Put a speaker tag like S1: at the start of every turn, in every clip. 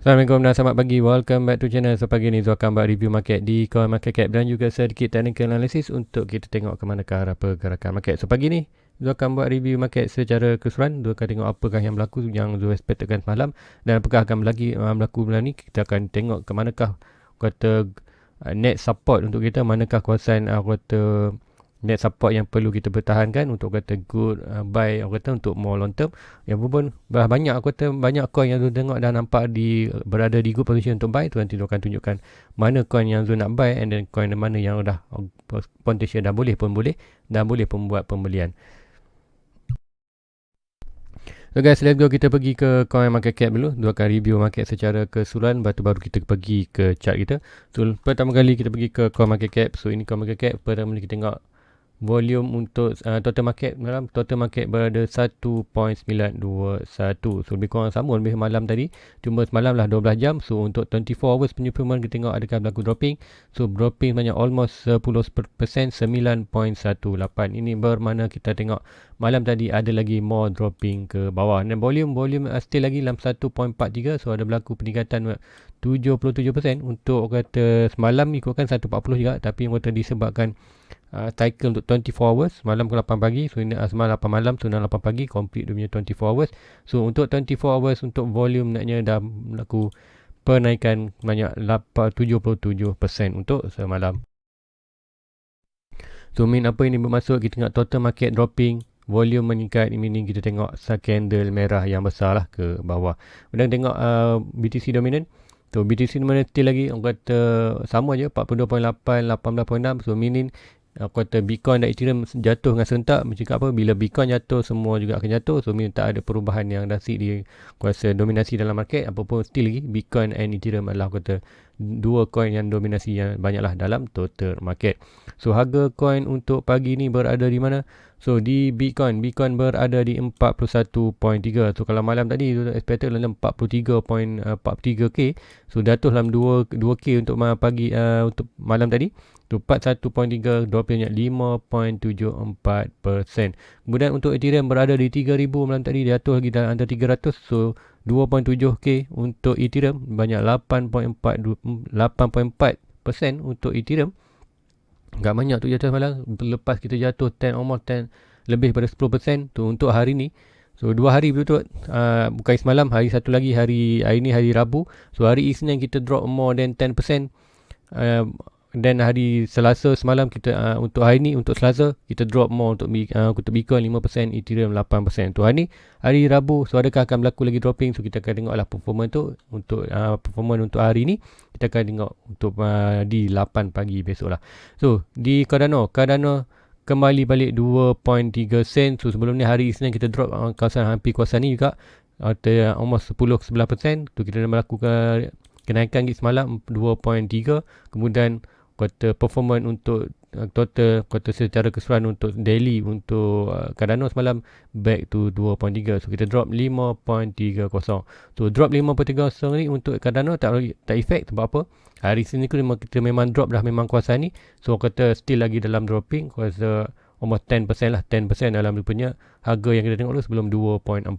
S1: Assalamualaikum dan selamat pagi. Welcome back to channel. So pagi ni Zul akan buat review market di coin market cap dan juga sedikit technical analysis untuk kita tengok ke manakah arah pergerakan market. So pagi ni Zul akan buat review market secara keseluruhan. Zul akan tengok apakah yang berlaku yang Zul expectkan semalam dan apakah akan berlaku malam ni. Kita akan tengok ke manakah kata net support untuk kita, manakah kawasan kata net support yang perlu kita pertahankan untuk kata good buy kata untuk more long term. Yang pun banyak kata banyak coin yang Zul tengok dah nampak berada di good position untuk buy. Tu nanti Zul akan tunjukkan mana coin yang Zul nak buy and then coin mana yang dah potential dah boleh dan boleh pun buat pembelian. So guys, let's go, kita pergi ke coin market cap dulu. Dua akan review market secara keseluruhan, baru kita pergi ke chart kita. So pertama kali kita pergi ke coin market cap. So ini coin market cap, pertama kali kita tengok volume untuk total market malam. Total market berada 1.921. So lebih kurang sama lebih malam tadi, cuma semalam lah 12 jam. So untuk 24 hours punya performance kita tengok adakah berlaku dropping. So dropping banyak almost 10%, 9.18. Ini bermakna kita tengok malam tadi ada lagi more dropping ke bawah. Dan volume still lagi dalam 1.43. So ada berlaku peningkatan 77% untuk kata semalam ikutkan 140 juga, tapi kata disebabkan cycle untuk 24 hours, malam ke 8 pagi. So ini semalam 8 malam, so 8 pagi complete dia punya 24 hours. So untuk 24 hours untuk volume naknya dah berlaku penaikan banyak 77% untuk semalam. So mean apa ini bermaksud? Kita tengok total market dropping, volume meningkat, meaning kita tengok candle merah yang besar lah ke bawah. Kemudian tengok BTC dominant. So BTC dominant still lagi orang kata sama je 42.8, 18.6. So meaning kata Bitcoin dan Ethereum jatuh dengan serentak. Macam apa, bila Bitcoin jatuh semua juga akan jatuh. So meaning tak ada perubahan yang drastik di kuasa dominasi dalam market. Apapun still lagi Bitcoin and Ethereum adalah kata dua coin yang dominasi yang banyaklah dalam total market. So harga coin untuk pagi ni berada di mana? So di Bitcoin berada di 41.3. So kalau malam tadi expected dalam 43.43k. So jatuh dalam 2k untuk pagi untuk malam tadi. So 41.3, dropnya 5.74%. Kemudian untuk Ethereum berada di 3000 malam tadi, jatuh lagi dalam antara 300. So 2.7k untuk Ethereum, banyak 8.4% untuk Ethereum. Enggak banyak tu jatuh malam. Lepas kita jatuh 10 lebih pada 10% tu untuk hari ni. So 2 hari betul bukan semalam, hari satu lagi, hari ni hari Rabu. So hari Isnin kita drop more than 10%. Dan hari Selasa semalam kita untuk hari ni, untuk Selasa kita drop more untuk Bitcoin 5%, Ethereum 8%. Tu hari Rabu, so adakah akan berlaku lagi dropping? So kita akan tengoklah performance tu untuk performance untuk hari ni. Kita akan tengok untuk di 8 pagi besok lah. So di Cardano kembali balik 2.3 sen. So sebelum ni hari Isnin kita drop hampir kawasan ni juga, almost 10-11%. Tu kita dah melakukan kenaikan semalam 2.3. Kemudian kata performance untuk total kata secara keseluruhan untuk daily untuk Cardano semalam back to 2.3. So kita drop 5.30. So drop 5.30 ni untuk Cardano tak efek. Sebab apa? Hari sini kita memang drop dah memang kuasa ni. So kata still lagi dalam dropping kuasa almost 10% lah, 10% dalam rupanya harga yang kita tengok tu sebelum $2.4.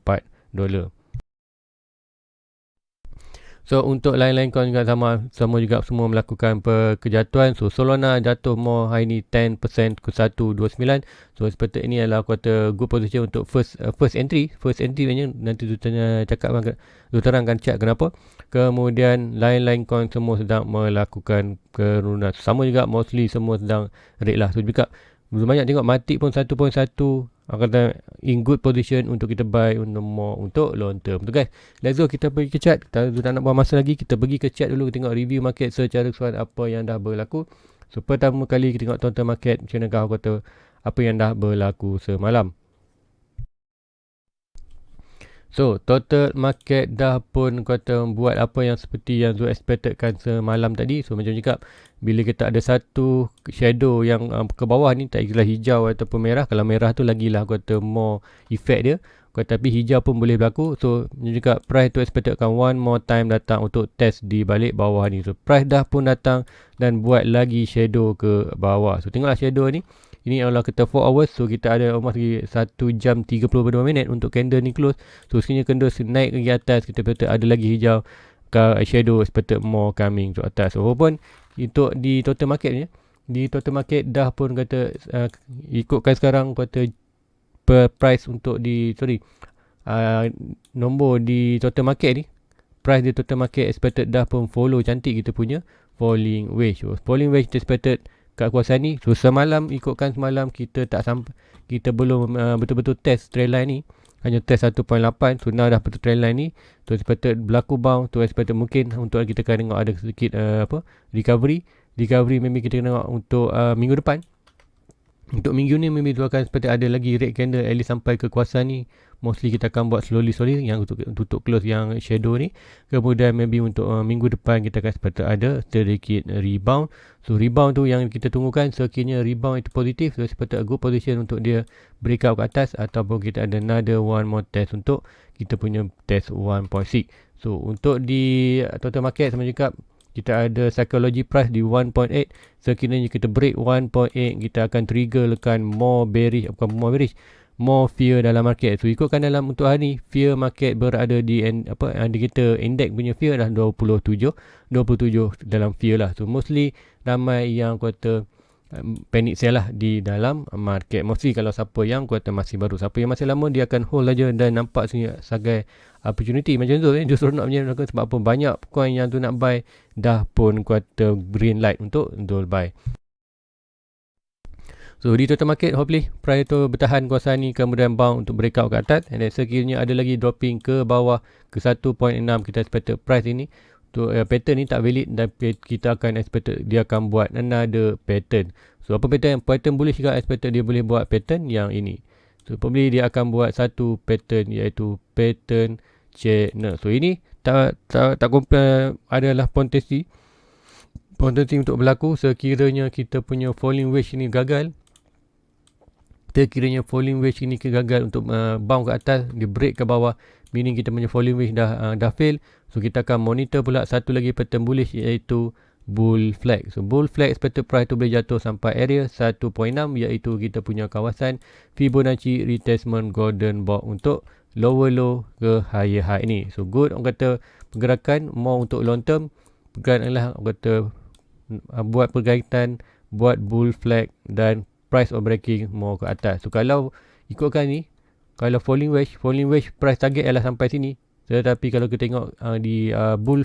S1: So untuk lain-lain coin juga sama juga semua melakukan kejatuhan. So Solana jatuh more hari ni 10% ke 129. So seperti ini adalah kata good position untuk first entry banyak nanti tu terangkan chat kenapa. Kemudian lain-lain coin semua sedang melakukan penurunan. Sama juga mostly semua sedang rate lah. So juga banyak tengok mati pun 1.1 kata in good position untuk kita buy untuk long term tu guys. Let's go, kita pergi ke chart. Kita tak nak buang masa lagi, kita pergi ke chart dulu, tengok review market secara keseluruhan apa yang dah berlaku. So pertama kali kita tengok total market, macam mana kau kata apa yang dah berlaku semalam. So total market dah pun kata buat apa yang seperti yang Zul expectedkan semalam tadi. So macam cakap, bila kita ada satu shadow yang ke bawah ni, tak kira hijau ataupun merah. Kalau merah tu lagilah kata more effect dia. Tapi hijau pun boleh berlaku. So macam cakap, price tu expectedkan one more time datang untuk test di balik bawah ni. So price dah pun datang dan buat lagi shadow ke bawah. So tengoklah shadow ni. Ini adalah kita 4 hours. So kita ada almost lagi 1 jam 32 minit untuk candle ni close. So sekiranya candle naik ke atas, kita betul ada lagi hijau, shadow expected more coming to atas. So, walaupun untuk di total market ni, di total market dah pun kata ikutkan sekarang kata per price untuk di nombor di total market ni, price di total market expected dah pun follow cantik kita punya falling wedge. So, falling wedge expected kat kawasan ni. So, ikutkan semalam kita tak sampai, kita belum betul-betul test trend line ni, hanya test 1.8. So, now dah betul trend line ni. So, expected berlaku bounce. So, expected mungkin untuk kita akan tengok ada sedikit recovery maybe kita tengok untuk minggu depan. Untuk minggu ni maybe tu akan seperti ada lagi red candle at least sampai ke kawasan ni. Mostly kita akan buat slowly yang untuk tutup close yang shadow ni. Kemudian maybe untuk minggu depan kita akan seperti ada sedikit rebound. So rebound tu yang kita tunggukan, sekiranya rebound itu positif, so seperti a good position untuk dia breakout ke atas, ataupun kita ada another one more test untuk kita punya test 1.6. So untuk di total market sama cakap, kita ada psychology price di 1.8. Sekiranya kita break 1.8, kita akan triggerkan more fear dalam market. So ikutkan dalam untuk hari ni, fear market berada di indicator index punya fear dah 27 dalam fear lah. So mostly ramai yang kata panic sell lah di dalam market. Mostly kalau siapa yang kata masih baru, siapa yang masih lama, dia akan hold aja dan nampak sebagai opportunity macam tu. Justru nak menjadi sebab apa, banyak coin yang tu nak buy dah pun kata green light untuk buy. So di total market hopefully price tu bertahan kawasan ni, kemudian bounce untuk breakout ke atas, and then sekiranya ada lagi dropping ke bawah ke 1.6, kita expected price ini tu pattern ni tak valid, dan kita akan expected dia akan buat another pattern. So apa pattern bullish juga expected dia boleh buat pattern yang ini. So probably dia akan buat satu pattern, iaitu pattern channel. So ini tak compare, adalah potensi untuk berlaku sekiranya kita punya falling wedge ni gagal. Sekiranya falling wedge ini gagal untuk bounce ke atas, dia break ke bawah, meaning kita punya falling wedge dah fail. So kita akan monitor pula satu lagi pattern bullish, iaitu bull flag. So bull flag expected price tu boleh jatuh sampai area 1.6, iaitu kita punya kawasan Fibonacci retracement golden box untuk lower low ke higher high ni. So good, orang kata pergerakan more untuk long term. Pergerakan adalah orang kata buat pergerakan, buat bull flag dan price of breaking more ke atas. So kalau ikutkan ni, kalau falling wedge price target adalah sampai sini. Tetapi kalau kita tengok di bull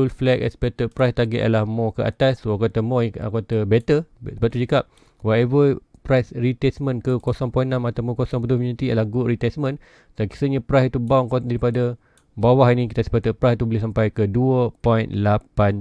S1: flag expected price target adalah more ke atas. So aku kata more, aku kata better. Sebab tu cakap whatever price retracement ke 0.6 ataupun 0.2 unity adalah good retracement. Dan kisahnya price tu bounce daripada bawah ini, kita expected price tu boleh sampai ke 2.8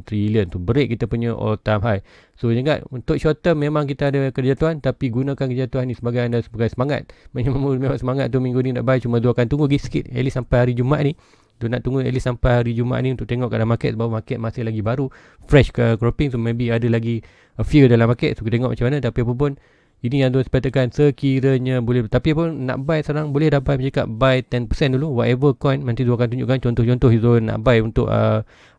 S1: trilion. Tu break kita punya all time high. So ingat, untuk short term memang kita ada kejatuhan, tapi gunakan kejatuhan ni sebagai semangat. Memang semangat tu minggu ni nak buy, cuma tu akan tunggu lagi sikit, at least sampai hari Jumaat ni. Tu nak tunggu at least sampai hari Jumaat ni untuk tengok kat dalam market, sebab market masih lagi baru, fresh ke cropping. So maybe ada lagi fear dalam market. So kita tengok macam mana. Tapi apa pun, ini yang tu sepatutkan sekiranya boleh. Tapi apa, nak buy sekarang boleh dah buy, cakap buy 10% dulu whatever coin. Nanti tu akan tunjukkan contoh-contoh itu nak buy untuk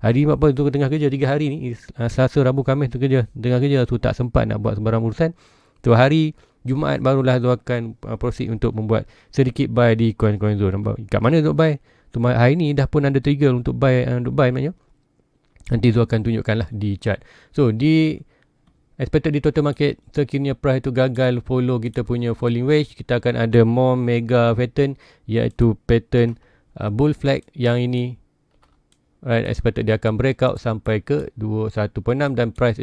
S1: hari apa tu, tengah kerja 3 hari ni, Selasa, Rabu, Khamis tu tengah kerja, tu tak sempat nak buat sembarang urusan. Tu hari Jumaat barulah tu akan proceed untuk membuat sedikit buy di coin-coin zone. Nampak kat mana untuk buy? Tu hari ni dah pun ada trigger untuk buy maknanya. Nanti tu akan tunjukkan lah di chart. So di expected di total market, sekiranya price tu gagal follow kita punya falling wedge, kita akan ada more mega pattern, iaitu pattern bull flag yang ini. Right, expected dia akan breakout sampai ke 1.6, dan price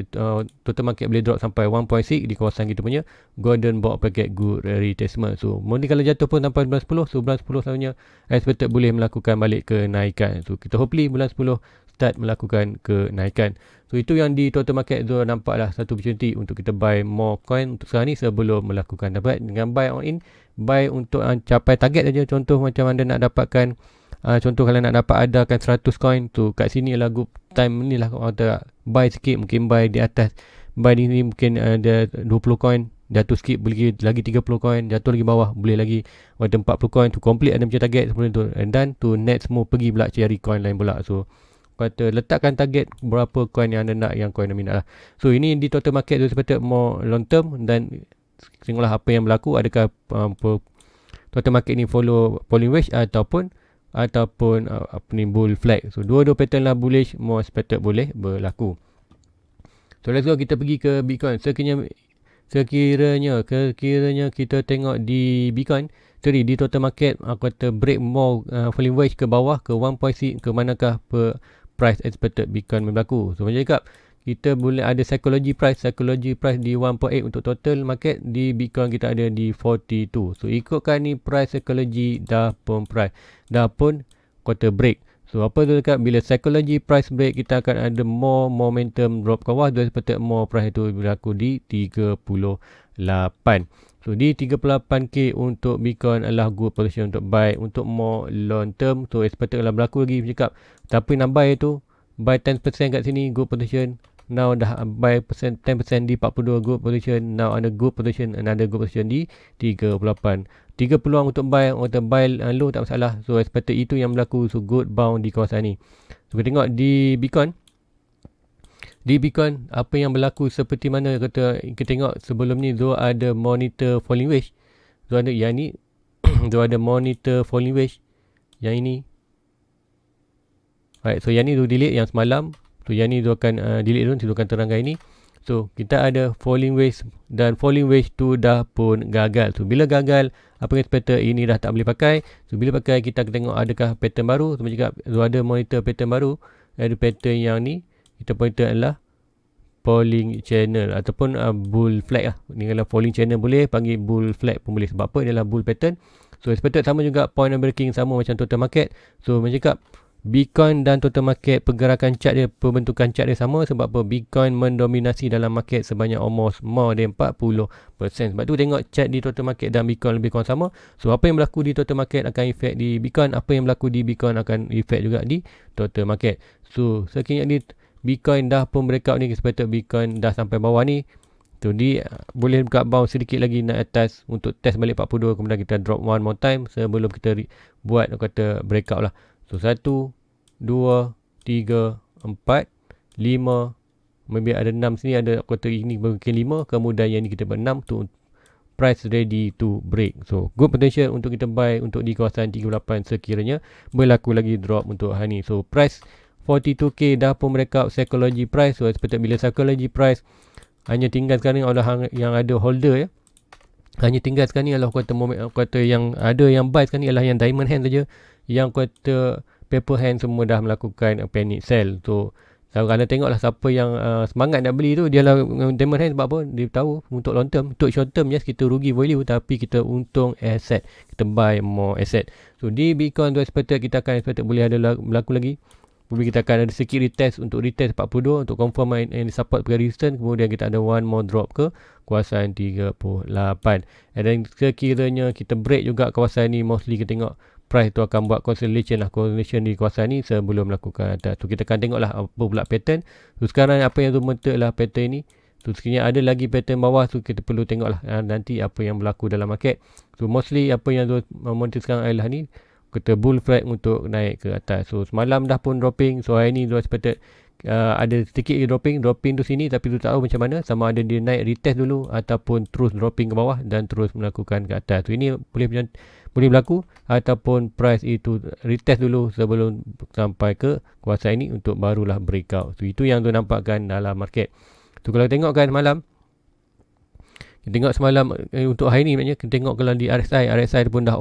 S1: total market boleh drop sampai 1.6 di kawasan kita punya golden box packet good retracement. So mungkin kalau jatuh pun sampai bulan 10, so bulan 10 selalunya expected boleh melakukan balik kenaikan. So kita hopefully bulan 10 start melakukan kenaikan. So itu yang di total market tu nampaklah satu opportunity untuk kita buy more coin untuk sekarang ni sebelum melakukan dapat. Dengan buy on in, buy untuk capai target saja. Contoh macam anda nak dapatkan contoh kalau nak dapat adakan 100 coin tu, kat sini lah good time ni lah kita buy sikit, mungkin buy di atas, buy di sini mungkin ada 20 coin, jatuh sikit boleh lagi 30 coin, jatuh lagi bawah boleh lagi ada 40 coin, tu complete ada macam target seperti tu, and then tu net semua pergi pula cari coin lain pula. So kata letakkan target berapa coin yang anda nak, yang coin anda minat lah. So ini di total market tu seperti more long term, dan tengoklah apa yang berlaku, adakah total market ni follow falling wedge ataupun ataupun bull flag. So dua-dua pattern lah bullish, more expected boleh berlaku. So let's go, kita pergi ke Bitcoin. Sekiranya kita tengok di Bitcoin, sorry, di total market, aku kata break more falling wedge ke bawah ke 1.6, ke manakah price expected Bitcoin berlaku. So macam cakap, kita boleh ada psychology price di 1.8 untuk total market. Di Bitcoin kita ada di 42. So ikutkan ni price psychology dah pun quarter break. So apa tu dekat, bila psychology price break, kita akan ada more momentum drop ke bawah, seperti more price itu berlaku di 38. So di 38k untuk Bitcoin adalah good position untuk buy untuk more long term. So expected lah berlaku lagi cakap. Tapi nak buy tu, buy 10% kat sini, good position. Now dah buy 10% di 42, good position. Now ada good position, another good position di 38. 3 peluang untuk buy, orang buy low tak masalah. So expected itu yang berlaku. So good bound di kawasan ni. So kita tengok di Bitcoin. Di Bitcoin, apa yang berlaku seperti mana kita tengok sebelum ni, Zo ada monitor falling wedge. Zo ada yang ni. Zo ada monitor falling wedge. Yang ini. Alright, so yang ni Zo delete yang semalam. So yang ni Zo akan delete dulu, Zo akan terangkan ini. So kita ada falling wedge, dan falling wedge tu dah pun gagal. So bila gagal, apa yang expected ini dah tak boleh pakai. So bila pakai, kita akan tengok adakah pattern baru. So macam Zo ada monitor pattern baru. Ada pattern yang ni, kita pointer adalah falling channel ataupun bull flag lah. Ni kalau falling channel boleh, panggil bull flag pun boleh. Sebab apa? Dia adalah bull pattern. So expected sama juga, point of breaking sama macam total market. So macam cakap, Bitcoin dan total market, pergerakan chart dia, pembentukan chart dia sama. Sebab apa? Bitcoin mendominasi dalam market sebanyak almost more than 40%. Sebab tu tengok chart di total market dan Bitcoin lebih kurang sama. So apa yang berlaku di total market akan efek di Bitcoin, apa yang berlaku di Bitcoin akan efek juga di total market. So sekiranya di Bitcoin dah pun breakout ni, expected Bitcoin dah sampai bawah ni. So dia boleh buka bounce sedikit lagi naik atas untuk test balik 42, kemudian kita drop one more time sebelum kita buat kata breakout lah. So 1, 2, 3, 4, 5, maybe ada 6 sini, ada kata ini mungkin 5, kemudian yang ni kita buat 6 tu price ready to break. So good potential untuk kita buy untuk di kawasan 38 sekiranya berlaku lagi drop untuk hari ni. So price 42k dah pun breakout psychology price. So expected bila psychology price, hanya tinggal sekarang adalah yang ada holder ya. Hanya tinggal sekarang ni adalah kata yang ada yang buy sekarang ni adalah yang diamond hand saja. Yang kata paper hand semua dah melakukan panic sell. So kalau tengoklah siapa yang semangat nak beli tu, dia lah diamond hand. Sebab apa? Dia tahu untuk long term. Untuk short term, yes, kita rugi value, tapi kita untung asset. Kita buy more asset. So di Bitcoin tu expected, kita akan expected boleh ada berlaku lagi. Kemudian kita akan ada sikit retest untuk retest 42 untuk confirm and support pergi resistance. Kemudian kita ada one more drop ke kawasan 38. And then sekiranya kita break juga kawasan ni, mostly kita tengok price tu akan buat consolidation di kawasan ni sebelum melakukan atas. So kita akan tengok lah apa pula pattern. So sekarang apa yang tu bentuk lah pattern ni. So sekiranya ada lagi pattern bawah, so kita perlu tengok lah nanti apa yang berlaku dalam market. So mostly apa yang tu monitor sekarang adalah ni, kita bull flag untuk naik ke atas. So semalam dah pun dropping. So hari ni tu expected ada sedikit dropping tu sini, tapi tu tak tahu macam mana, sama ada dia naik retest dulu ataupun terus dropping ke bawah dan terus melakukan ke atas. So ini boleh berlaku, ataupun price itu retest dulu sebelum sampai ke kawasan ini untuk barulah breakout. So itu yang tu nampakkan dalam market. So kalau tengokkan malam, kita tengok semalam untuk hari ni, maknanya kita tengok kalau di RSI pun dah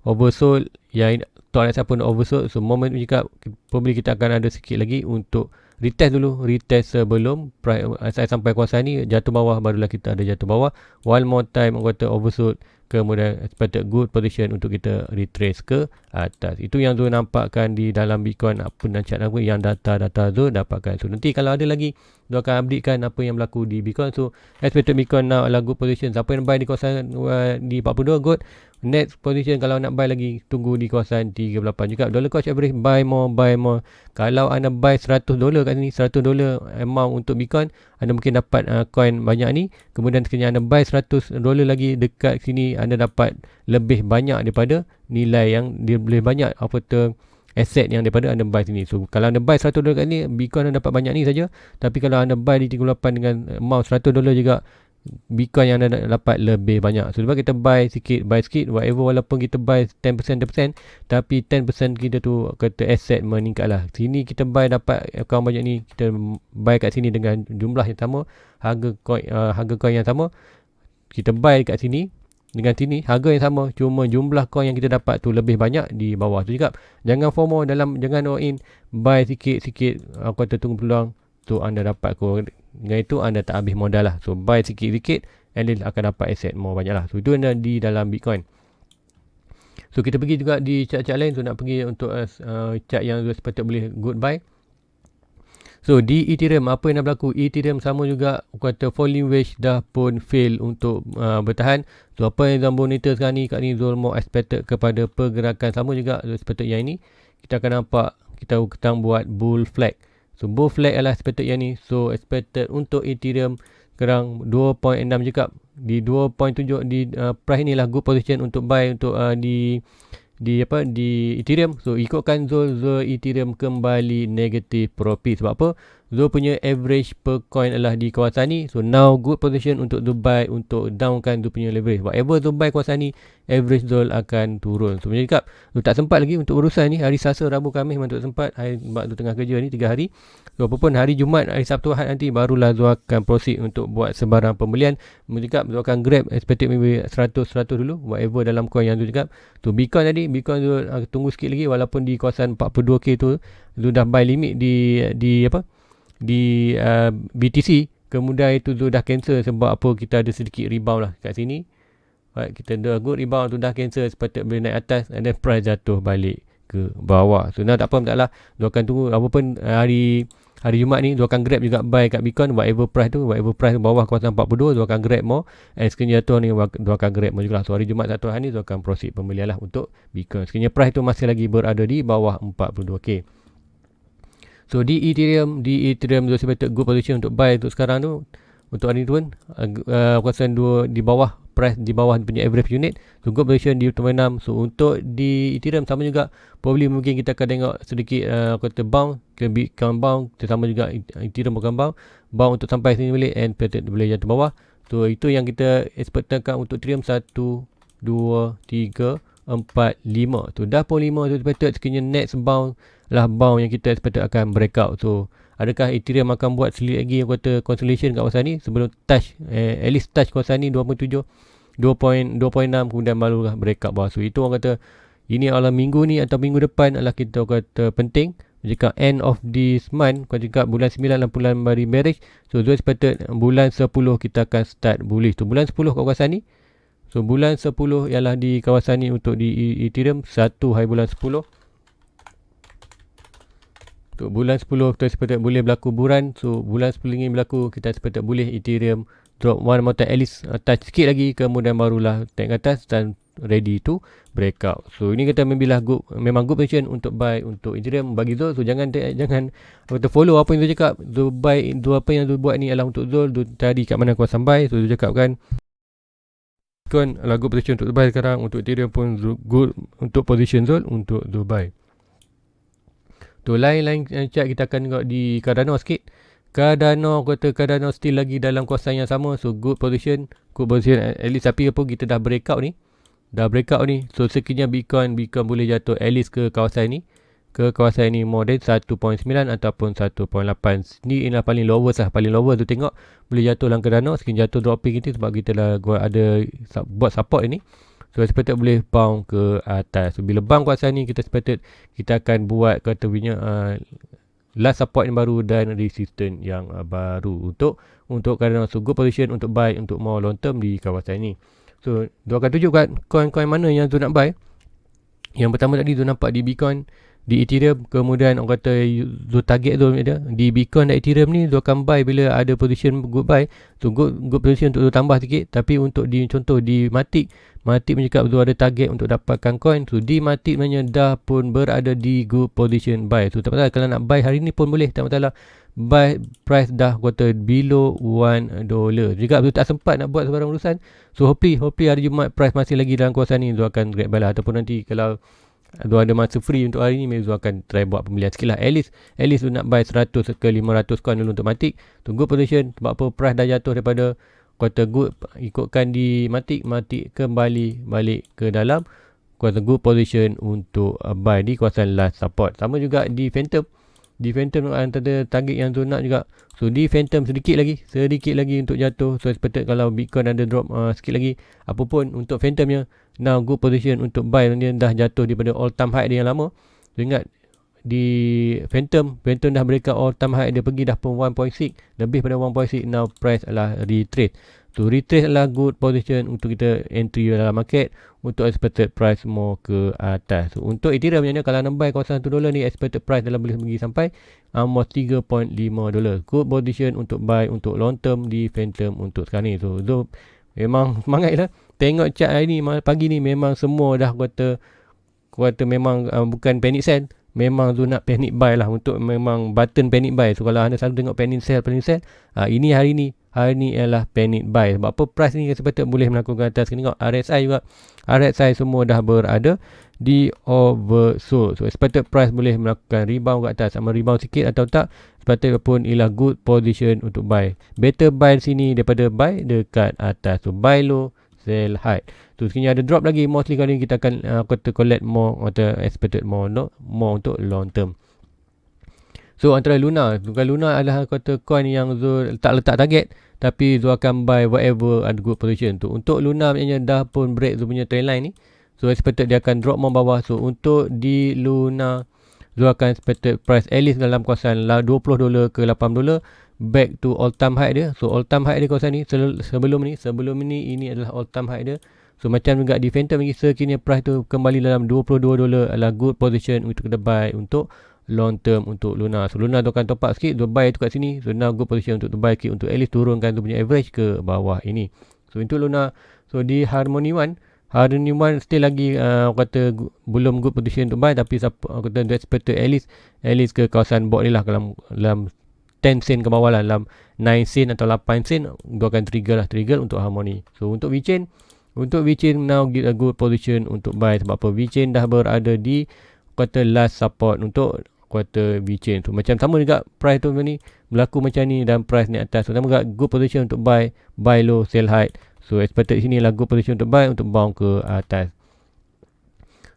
S1: oversold, yang Tok RSI pun oversold. So moment ni cakap probably kita akan ada sikit lagi untuk retest dulu, retest sebelum price RSI sampai kawasan ni jatuh bawah, barulah kita ada jatuh bawah. One more time kata oversold, kemudian expected good position untuk kita retrace ke atas. Itu yang tu nampakkan di dalam Bitcoin, apa dan chart apa yang data-data tu dapatkan. So nanti kalau ada lagi, tu akan updatekan apa yang berlaku di Bitcoin. So expected Bitcoin now adalah good position. Siapa yang buy di kawasan di 42, good. Next position kalau nak buy lagi, tunggu di kawasan 38 juga. Dollar cost average, buy more. Kalau anda buy $100 kat sini, $100 amount untuk Bitcoin, anda mungkin dapat coin banyak ni. Kemudian sekiranya anda buy $100 lagi dekat sini, anda dapat lebih banyak daripada nilai yang dia lebih banyak aset yang daripada anda buy sini. So kalau anda buy $100 kat ni, Bitcoin anda dapat banyak ni saja. Tapi kalau anda buy di 38 dengan amount $100 juga, Bitcoin yang anda dapat lebih banyak. So sebab kita buy sikit whatever, walaupun kita buy 10%, tapi 10% kita tu kata asset meningkat lah. Sini kita buy dapat akaun banyak ni, kita buy kat sini dengan jumlah yang sama, harga coin yang sama, kita buy kat sini dengan sini harga yang sama, cuma jumlah coin yang kita dapat tu lebih banyak di bawah tu juga. Jangan FOMO jangan all in, buy sikit-sikit, aku kata tunggu peluang tu anda dapat dengan itu anda tak habis modal lah. So buy sikit-sikit and then akan dapat aset more banyak lah. So itu anda di dalam Bitcoin. So kita pergi juga di chart-chart lain. So nak pergi untuk chart yang sepatutnya boleh good buy. So di Ethereum, apa yang dah berlaku? Ethereum sama juga, kata falling wedge dah pun fail untuk bertahan. So apa yang Zul monitor sekarang ni, kat ni Zul more expected kepada pergerakan sama juga seperti yang ini. Kita akan nampak kita buat bull flag. So bull flag adalah expected yang ni. So expected untuk Ethereum sekarang 2.6 juga di 2.7 di price ni lah good position untuk buy untuk di Ethereum. So ikutkan Zul Ethereum kembali negative profit. Sebab apa? Zul punya average per coin adalah di kawasan ni. So now good position untuk Zul buy, untuk downkan Zul punya leverage. Whatever Zul buy kawasan ni, average Zul akan turun. So macam cakap, Zul tak sempat lagi untuk urusan ni. Hari Selasa, Rabu, Khamis memang tak sempat. Sebab Zul tengah kerja ni 3 hari. So apa pun hari Jumaat, hari Sabtu, Ahad nanti barulah Zul akan proceed untuk buat sebarang pembelian. Macam cakap, Zul akan grab expected maybe 100 dulu. Whatever dalam coin yang Zul cakap. So Bitcoin tadi, Bitcoin Zul tunggu sikit lagi, walaupun di kawasan 42k tu Zul dah buy limit di BTC. Kemudian itu Zul dah cancel sebab apa, kita ada sedikit rebound lah kat sini. Right, kita dah good rebound tu, dah cancel, sepatutnya boleh naik atas and then price jatuh balik ke bawah. So now tak apa, tak lah, Zul akan tunggu apa pun hari Jumaat ni Zul akan grab juga buy kat Bitcoin, whatever price bawah kawasan 42 Zul akan grab more, and sekiranya jatuh ni Zul akan grab more juga. So hari Jumaat satu hari ni Zul akan proceed pembelian lah untuk Bitcoin sekiranya price tu masih lagi berada di bawah 42k. So di Ethereum Zul sebetulnya good position untuk buy untuk sekarang tu. Untuk hari ni tu pun kawasan 2 di bawah, price di bawah punya average unit. So good position di 2.6. So untuk di Ethereum sama juga, probably mungkin kita akan tengok sedikit kata bounce ke Bitcoin bounce, sama juga Ethereum bukan bounce untuk sampai sini balik and pattern boleh jatuh bawah. So itu yang kita expectkan untuk Ethereum 1 2 3 4 5. So dah pun 5 tu sepatutnya sekiranya next bounce lah bounce yang kita expect akan breakout. So adakah Ethereum akan buat selit lagi yang kata consolidation kat kawasan ni sebelum touch at least touch kawasan ni 2.7 2.6 kemudian barulah breakout bawah. So itu orang kata ini adalah minggu ni atau minggu depan adalah kita kata penting. Jika end of this month, kalau jika bulan 9 dan bulan baru bearish, so Zul sepatutnya bulan 10 kita akan start bullish. So bulan 10 kat kawasan ni, so bulan 10 ialah di kawasan ni untuk di Ethereum 1 hari bulan 10. Untuk bulan 10 kita sepatutnya boleh berlaku buran. So bulan 10 ini berlaku, kita sepatutnya boleh Ethereum drop one more time, at least touch sikit lagi, kemudian barulah naik ke atas dan ready to breakout. So ini kita memang good position untuk buy untuk Ethereum bagi Zul. So jangan follow apa yang Zul cakap. Zul buy, apa yang Zul buat ni adalah untuk Zul. Zul cari kat mana kawasan buy. So Zul cakap kan adalah good position untuk buy sekarang. Untuk Ethereum pun good untuk position Zul untuk Zul buy. Tu lain chart kita akan tengok di Cardano sikit. Cardano still lagi dalam kawasan yang sama. So good position at least, tapi apa kita dah breakout ni. So sekiranya Bitcoin boleh jatuh at least ke kawasan ni more than 1.9 ataupun 1.8. Ni ialah paling lowest tu tengok boleh jatuh dalam Cardano. Sekiranya jatuh dropping itu sebab kita dah ada buat support ini. So sepatutnya boleh bounce ke atas. So bila bounce kawasan ni, kita sepatutnya kita akan buat kata punya last support yang baru dan resistance yang baru untuk Cardano. So good position untuk buy untuk more long term di kawasan ni. So Zul akan tunjukkan coin-coin mana yang Zul nak buy. Yang pertama tadi Zul nampak di Bitcoin, di Ethereum, kemudian orang kata Zul target Zul ada di Bitcoin dan Ethereum ni Zul akan buy bila ada position good buy. So good position untuk Zul tambah sikit. Tapi untuk contoh di Matic mencakap Zul ada target untuk dapatkan coin. So di Matic sebenarnya dah pun berada di good position buy. So tak masalah kalau nak buy hari ni pun boleh, tak masalah. Buy price dah kata below $1. Jika Zul tak sempat nak buat sebarang urusan, so hopefully hari Jumaat price masih lagi dalam kawasan ni, Zul akan grab buy lah. Ataupun nanti kalau Zul ada masa free untuk hari ni, Zul akan try buat pembelian sikit lah. At least Zul nak buy 100 ke 500 coin dulu untuk Matic. Tunggu position sebab apa price dah jatuh daripada kuarter good ikutkan di matik kembali balik ke dalam kuarter good position untuk buy di kawasan last support. Sama juga di Phantom. Di Phantom antara target yang tu nak juga. So di Phantom sedikit lagi untuk jatuh. So expected kalau Bitcoin ada drop sikit lagi, apapun untuk Phantomnya, now good position untuk buy. Dia dah jatuh daripada all time high dia yang lama. So ingat di Phantom dah breakout all time high dia, pergi dah pun 1.6, lebih pada 1.6. Now price adalah retrace. So retrace adalah good position untuk kita entry dalam market untuk expected price more ke atas. So untuk Ethereum ni, kalau nak buy kawasan $1 ni, expected price dalam boleh pergi sampai almost $3.5. Good position untuk buy untuk long term di Phantom untuk sekarang ni. So memang semangat lah. Tengok chart hari ni, pagi ni memang semua dah kuarter memang bukan panic sell. Memang tu nak panic buy lah, untuk memang button panic buy. So kalau anda selalu tengok panic sell, ini hari ni ialah panic buy. Sebab apa? Price ni sepatutnya boleh melakukan atas. Tengok RSI juga, RSI semua dah berada di oversold. So expected price boleh melakukan rebound ke atas. Sama rebound sikit atau tak, sepatutnya pun ialah good position untuk buy. Better buy sini daripada buy dekat atas. So buy low, sell high. Tu sekiranya ada drop lagi, mostly kali ni kita akan collect more atau expected more untuk long term. So antara Luna adalah coin yang Zul tak letak target, tapi Zul akan buy whatever ada good position tu. Untuk Luna maknanya dah pun break Zul punya trend line ni. So expected dia akan drop more bawah. So untuk di Luna, Zul akan expected price at least dalam kawasan $20 ke $8, back to all time high dia. So all time high dia kawasan ni sebelum ni ini adalah all time high dia. So macam juga di Phantom lagi, sekiranya price tu kembali dalam $22 adalah good position untuk kita buy untuk long term untuk Luna. So Luna tu akan top up sikit, tu buy tu kat sini. So now good position untuk buy sikit, untuk at least turunkan tu punya average ke bawah ini. So untuk Luna. So di Harmony One still lagi kata belum good position untuk buy, tapi kata expected at least ke kawasan bot ni lah, dalam 10 sen ke bawah lah, dalam 9 sen atau 8 sen dia akan trigger untuk Harmony. So untuk VeChain now get a good position untuk buy. Sebab apa? VeChain dah berada di kuarter last support untuk kuarter VeChain. So macam sama juga price tu ni berlaku macam ni, dan price ni atas. So sama juga good position untuk buy low, sell high. So expected sini lah good position untuk buy, untuk bounce ke atas.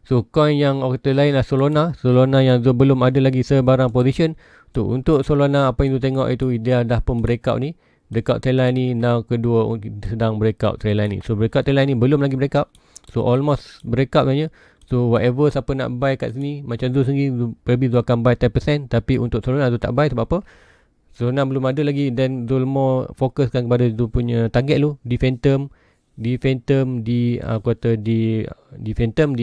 S1: So coin yang kata lain lah Solana yang belum ada lagi sebarang position. Tu untuk Solana, apa yang tu tengok itu dia dah pun breakout ni. Dekat trendline ni, now kedua sedang breakout trendline ni. So breakout trendline ni belum lagi breakout. So almost breakout sebenarnya. So whatever siapa nak buy kat sini, macam tu sendiri probably tu akan buy 10%. Tapi untuk Solana tu tak buy. Sebab apa? Solana belum ada lagi, dan tu more fokuskan kepada tu punya target lu di Phantom. Di Phantom di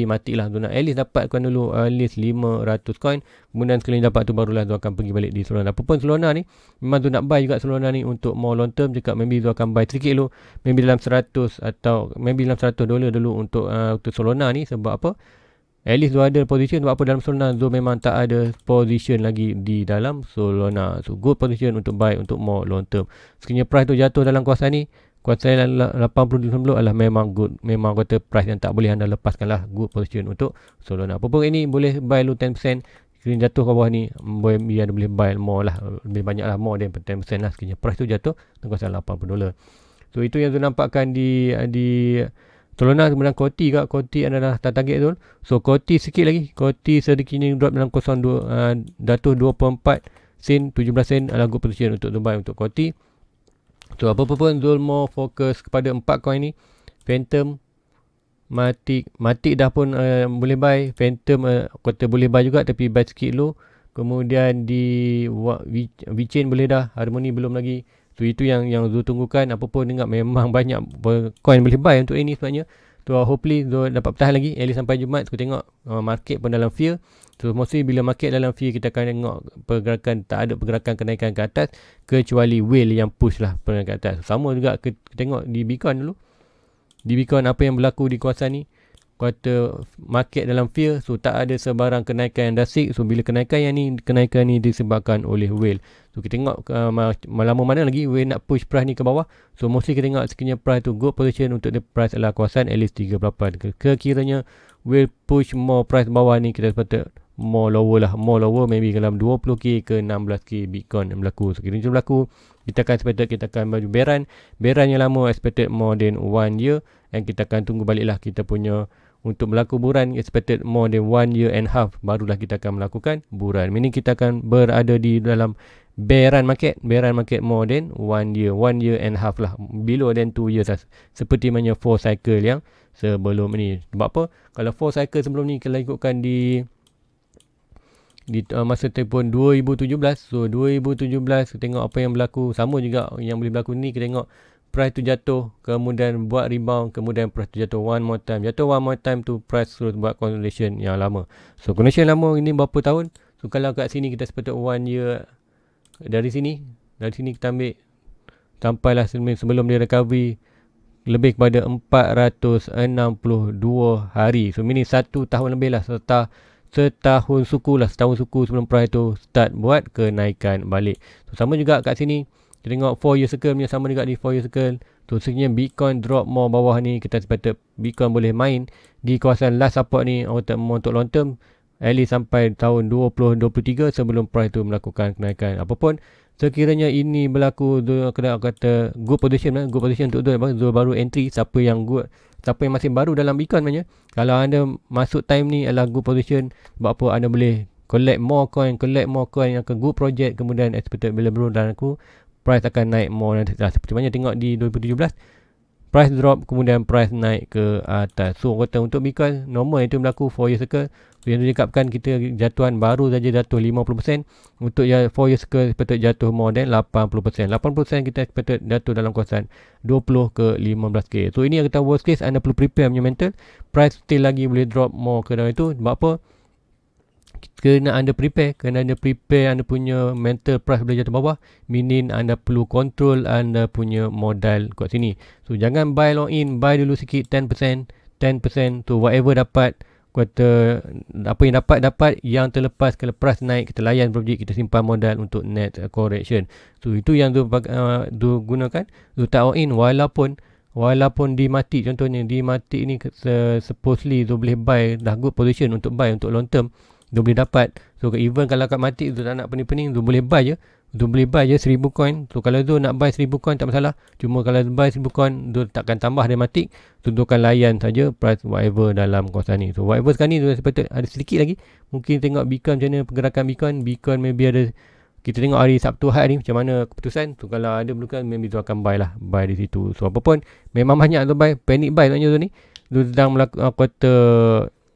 S1: mati lah. Tu nak at least dapatkan dulu at least 500 coin. Kemudian sekali dapat tu barulah tu akan pergi balik di Solana. Apapun Solana ni, memang tu nak buy juga Solana ni untuk more long term. Cakap maybe tu akan buy sedikit dulu, maybe dalam 100 atau maybe dalam $100 dulu untuk Solana ni. Sebab apa? At least tu ada position. Sebab apa? Dalam Solana tu memang tak ada position lagi di dalam Solana. So good position untuk buy untuk more long term. Sekiranya price tu jatuh dalam kawasan ni, kuartal 80-90 adalah memang good. Memang kata price yang tak boleh anda lepaskan lah. Good position untuk Solana. Apapun ini boleh buy lu 10%. Sekiranya jatuh ke bawah ni, biar anda boleh buy more lah, lebih banyak lah, more than 10% lah. Sekiranya price tu jatuh ke kawasan $80. So itu yang tu nampakkan di Solana. Kemudian Koti adalah target tu. So Koti sikit lagi, Koti sedikitnya drop dalam 02, jatuh 24 sen, 17 sen adalah good position untuk buy untuk Koti. So apa-apa pun Zul more fokus kepada 4 coin ni. Phantom, Matic dah pun boleh buy. Phantom kata boleh buy juga, tapi buy sikit dulu. Kemudian di VeChain boleh dah, Harmony belum lagi. So itu yang Zul tunggukan. Apa pun dengar memang banyak coin boleh buy untuk ini sebenarnya. So hopefully Zul dapat bertahan lagi at least sampai Jumaat. So tengok market pun dalam fear. So mostly bila market dalam fear, kita akan tengok pergerakan, tak ada pergerakan kenaikan ke atas kecuali whale yang push lah pergerakan ke atas. Sama juga kita tengok di Bitcoin dulu. Di Bitcoin apa yang berlaku di kawasan ni, kuartal market dalam fear. So tak ada sebarang kenaikan yang drastik. So bila kenaikan ni disebabkan oleh whale. So kita tengok lama mana lagi whale nak push price ni ke bawah. So mostly kita tengok sekiranya price tu good position untuk the price adalah kawasan at least 38. Kekiranya whale push more price bawah ni, kita sepatutnya more lower maybe dalam 20k ke 16k Bitcoin yang berlaku. So kira berlaku kita akan expected kita akan baju beran yang lama expected more than 1 year, dan kita akan tunggu baliklah kita punya untuk melakukan buran expected more than 1 year and half, barulah kita akan melakukan buran. Meaning kita akan berada di dalam beran market more than 1 year and half lah, below than 2 years lah, seperti mana 4 cycle yang sebelum ni. Sebab apa? Kalau 4 cycle sebelum ni kalau ikutkan di masa telefon 2017, so 2017 tengok apa yang berlaku, sama juga yang boleh berlaku ni. Kita tengok price tu jatuh, kemudian buat rebound, kemudian price tu jatuh one more time tu price terus buat consolidation yang lama. So consolidation lama ini berapa tahun? So kalau kat sini kita sepatut 1 year, dari sini kita ambil sampailah sebelum dia recovery lebih kepada 462 hari. So meaning 1 tahun lebih lah, setahun suku sebelum price tu start buat kenaikan balik. So sama juga kat sini kita tengok 4 year circle punya, sama juga di 4 year circle. So sebenarnya Bitcoin drop more bawah ni, kita sepatut Bitcoin boleh main di kawasan last support ni untuk long term at least sampai tahun 2023 sebelum price tu melakukan kenaikan. Apapun sekiranya ini berlaku, kena kata good position untuk Zul baru entry. Siapa yang masih baru dalam Bitcoin banyak, kalau anda masuk time ni adalah good position. Sebab apa? Anda boleh collect more coin yang ke good project, kemudian expected bila baru dan price akan naik more nanti. Seperti mana tengok di 2017, price drop kemudian price naik ke atas. So kata untuk Bitcoin normal itu berlaku 4 year circle. So, yang dikatakan kita jatuhan baru saja jatuh 50%. Untuk 4 year circle sepatut jatuh more than 80%. 80% kita sepatut jatuh dalam kawasan 20 ke 15k. So ini yang kita worst case, anda perlu prepare punya mental. Price still lagi boleh drop more ke dalam itu. Sebab apa? Kena anda prepare anda punya mental price boleh jatuh bawah, meaning anda perlu control anda punya modal kat sini. So jangan buy long in, buy dulu sikit 10% tu whatever dapat, kata apa yang dapat yang terlepas. Kalau price naik kita layan projek, kita simpan modal untuk net correction. So itu yang tu gunakan. Tu tak all in walaupun di mati, contohnya di mati ni supposedly tu boleh buy, dah good position untuk buy untuk long term, dia boleh dapat. So even kalau kat mati tu tak nak pening-pening, tu boleh buy je 1000 coin. So kalau tu nak buy 1000 coin tak masalah. Cuma kalau buy 1000 coin tu takkan tambah dia mati. Tu akan layan saja price whatever dalam kawasan ni. So whatever sekarang ni tu sepatut ada sedikit lagi. Mungkin tengok Bitcoin macam mana pergerakan Bitcoin maybe ada, kita tengok hari Sabtu Ahad ni macam mana keputusan tu. Kalau ada berlukan maybe tu akan buy di situ. So apa pun memang banyak tu buy, panic buy tu ni. Tu sedang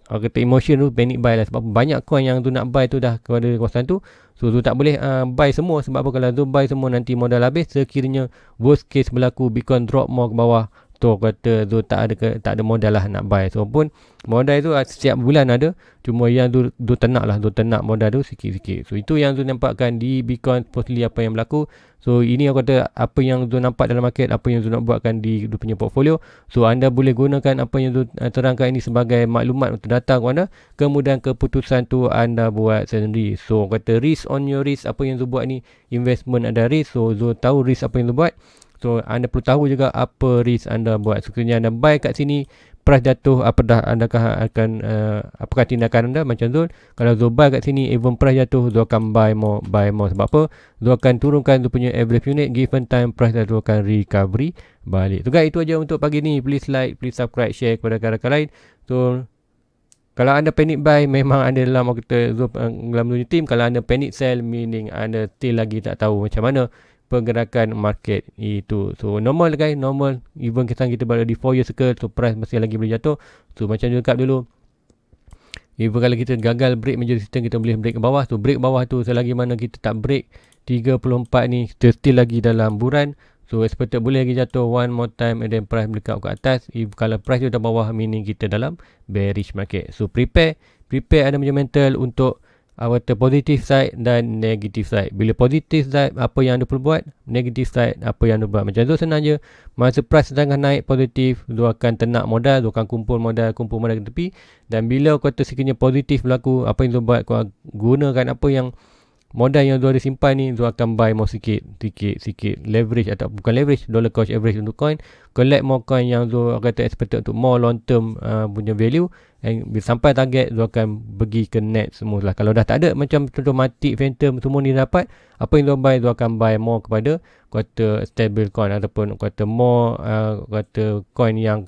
S1: kata emotion tu, panic buy lah. Sebab banyak coin yang tu nak buy tu dah kepada kawasan tu. So tu tak boleh buy semua. Sebab apa? Kalau tu buy semua nanti modal habis. Sekiranya worst case berlaku Bitcoin drop more ke bawah, tu kata tu tak ada modal lah nak buy. So pun modal tu setiap bulan ada, cuma yang tu ternak modal tu sikit-sikit. So itu yang tu nampakkan di Bitcoin supposedly apa yang berlaku. So ini aku kata apa yang tu nampak dalam market, apa yang tu nak buatkan di tu punya portfolio. So anda boleh gunakan apa yang tu terangkan ini sebagai maklumat untuk data anda, kemudian keputusan tu anda buat sendiri. So kata risk on your risk, apa yang tu buat ni investment ada risk. So tahu risk apa yang tu buat. So anda perlu tahu juga apa risk anda buat. Sekiranya anda buy kat sini, price jatuh, apakah tindakan anda macam Zul? Kalau Zul buy kat sini, even price jatuh, Zul akan buy more. Sebab apa? Zul akan turunkan Zul punya average unit, given time price Zul akan recovery balik. So guys, itu aja untuk pagi ni. Please like, please subscribe, share kepada rakan-rakan lain. So kalau anda panic buy, memang anda dalam dalam team. Kalau anda panic sell, meaning anda still lagi tak tahu macam mana pergerakan market itu. So normal guys, normal. Even kita berada di 4 year circle, so price masih lagi boleh jatuh. So macam cakap dulu, even kalau kita gagal break major resistance, kita boleh break ke bawah. So break bawah tu selagi mana kita tak break 34 ni, kita still lagi dalam buran. So expected boleh lagi jatuh one more time and then price berdekat ke atas. Kalau price jatuh bawah, meaning kita dalam bearish market. So prepare ada punya mental untuk positive side dan negative side. Bila positive side, apa yang anda perlu buat, negative side, apa yang anda buat. Macam tu senang je. Masa price sedang naik positif, dia akan ternak modal, dia akan kumpul modal ke tepi. Dan bila kata sekiranya positif berlaku, apa yang dia buat, kau gunakan apa yang modal yang Zul ada simpan ni, Zul akan buy more sikit leverage, atau bukan leverage, dollar cost average untuk coin, collect more coin yang Zul kata expected untuk more long term punya value, and bila sampai target Zul akan pergi ke net semua lah. Kalau dah tak ada macam contoh Matic, Phantom semua ni dapat, apa yang Zul buy, Zul akan buy more kepada kata stable coin ataupun kata more kata coin yang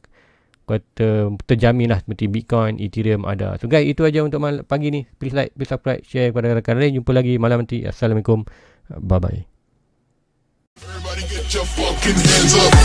S1: kata terjamin lah, seperti Bitcoin, Ethereum ada. So guys, itu aja untuk pagi ni. Please like, please subscribe, share kepada rakan lain. Jumpa lagi malam nanti. Assalamualaikum. Bye bye. Everybody get your fucking hands up.